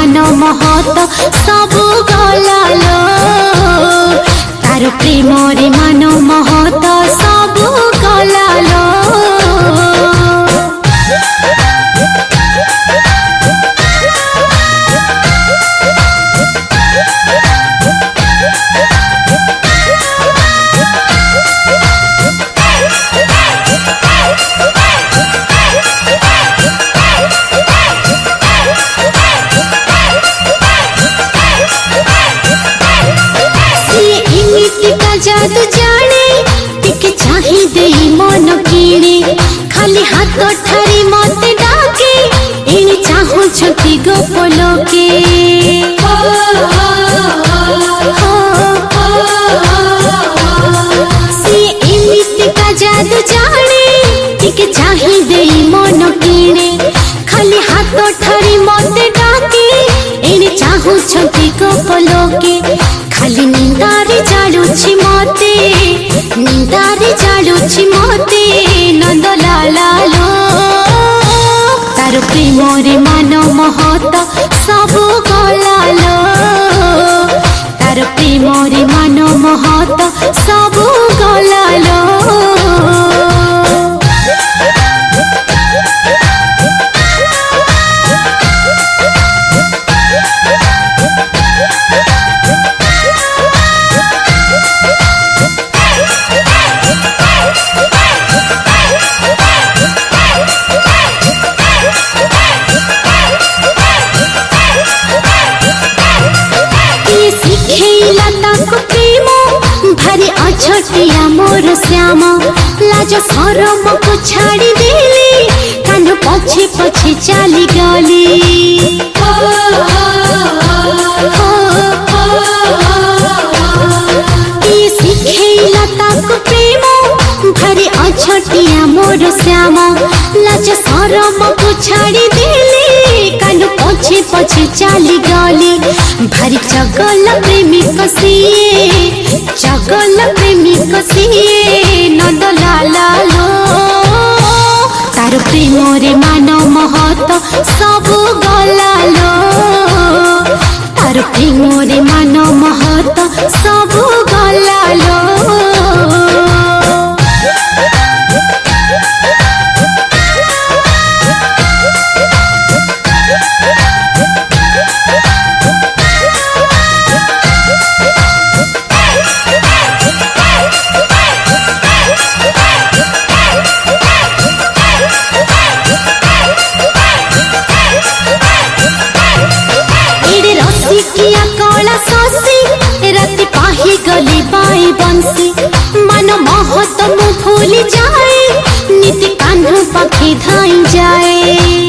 मान महत सब गलालो तार प्रेम रे मान महत सब गलालो। जादू जाने टिके चाही दे मन कीणे खाली हाथ ठारी मत डाके एने चाहू छती गोपलो के सी एमिति का जादू जाने टिके चाही दे मन कीणे खाली हाथ ठारी मत डाके एने चाहू छती गोपलो के खाली निंदारे जालुछि मते निंदारे जालुछि मते नंद लालो तार प्रेम रे मान महत सब गलालो तार प्रेम रे मान महत सब गलालो। भारी अछटिया मोर श्याम लाज शरम को छाड़ी देली कान पछे पछे चली गली सिखेला ताको प्रेम भारी अछटिया मोर श्याम लाज शरम को छाड़ी देली कान पछे पछे चली गली भारी चगल प्रेमिक सिए चगल प्रेमिक सिए नंद लालो तार प्रेम रे मान महत सब गलालो तार प्रेम रे मान महत सब गलालो। किया कला ससी राति पाही गली बाई बंसी मन महत मु भूली जाए नीति कान्ह पखी धाई जाए।